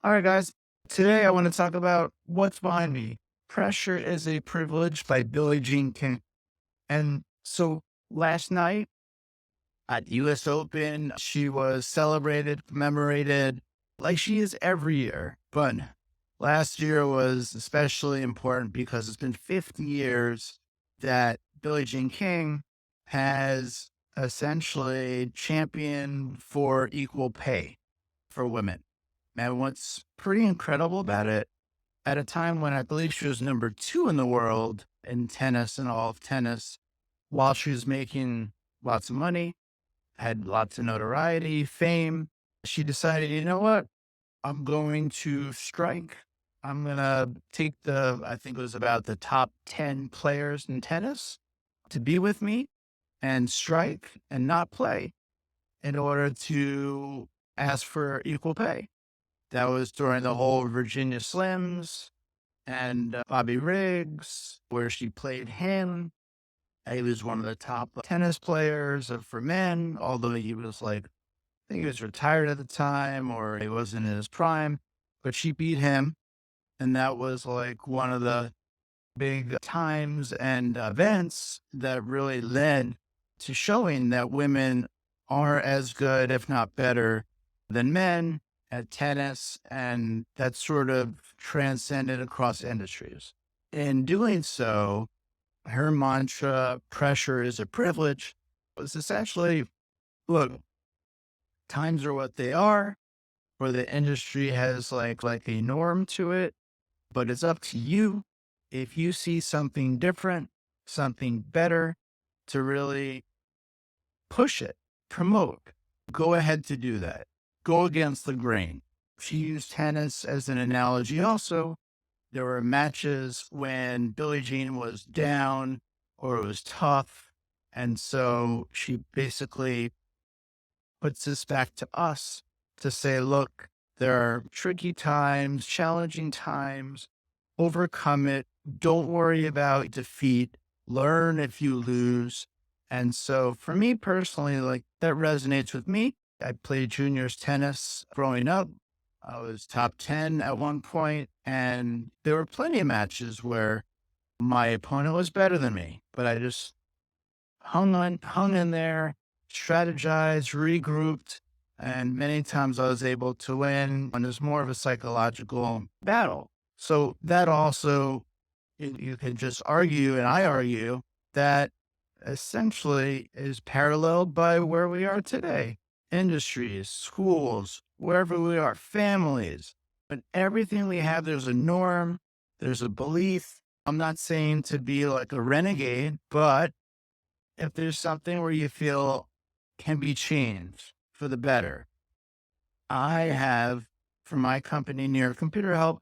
All right, guys. Today I want to talk about what's behind me. Pressure is a Privilege by Billie Jean King. And so last night at the US Open, she was celebrated, commemorated like she is every year. But last year was especially important because it's been 50 years that Billie Jean King has essentially championed for equal pay for women. And what's pretty incredible about it, at a time when I believe she was number two in the world in tennis and all of tennis, while she was making lots of money, had lots of notoriety, fame, she decided, you know what? I'm going to strike. I'm going to take I think it was about the top 10 players in tennis to be with me and strike and not play in order to ask for equal pay. That was during the whole Virginia Slims and Bobby Riggs, where she played him. He was one of the top tennis players for men, although he was like, I think he was retired at the time or he wasn't in his prime, but she beat him. And that was like one of the big times and events that really led to showing that women are as good, if not better, than men at tennis. And that sort of transcended across industries. In doing so, her mantra, pressure is a privilege, was essentially look, times are what they are, where the industry has like a norm to it, but it's up to you if you see something different, something better to really push it, promote, go ahead to do that. Go against the grain. She used tennis as an analogy also. There were matches when Billie Jean was down or it was tough. And so she basically puts this back to us to say, look, there are tricky times, challenging times, overcome it. Don't worry about defeat. Learn if you lose. And so for me personally, like that resonates with me. I played juniors tennis growing up. I was top 10 at one point, and there were plenty of matches where my opponent was better than me, but I just hung in there, strategized, regrouped, and many times I was able to win when it was more of a psychological battle. So that also, you can just argue, and I argue that essentially is paralleled by where we are today. Industries, schools, wherever we are, families, but everything we have, there's a norm, there's a belief. I'm not saying to be like a renegade, but if there's something where you feel can be changed for the better, I have for my company near Computer Help,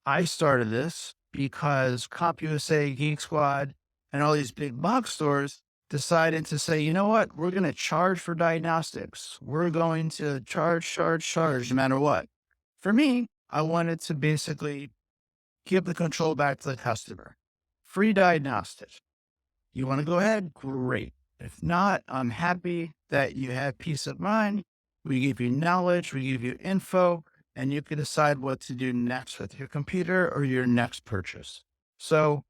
I started this because CompUSA, Geek Squad, and all these big box stores decided to say, you know what, we're going to charge for diagnostics. We're going to charge no matter what. For me, I wanted to basically give the control back to the customer. Free diagnostics. You want to go ahead? Great. If not, I'm happy that you have peace of mind. We give you knowledge, we give you info, and you can decide what to do next with your computer or your next purchase. So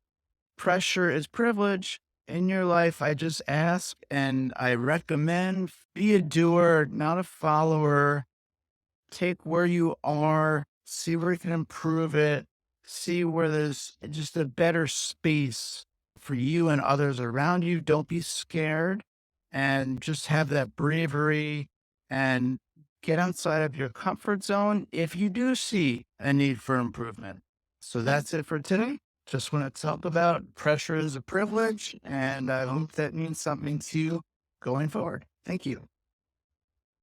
pressure is privilege in your life. I just ask and I recommend be a doer, not a follower. Take where you are, see where you can improve it, see where there's just a better space for you and others around you. Don't be scared and just have that bravery and get outside of your comfort zone if you do see a need for improvement. So that's it for today. Just want to talk about pressure is a privilege, and I hope that means something to you going forward. Thank you.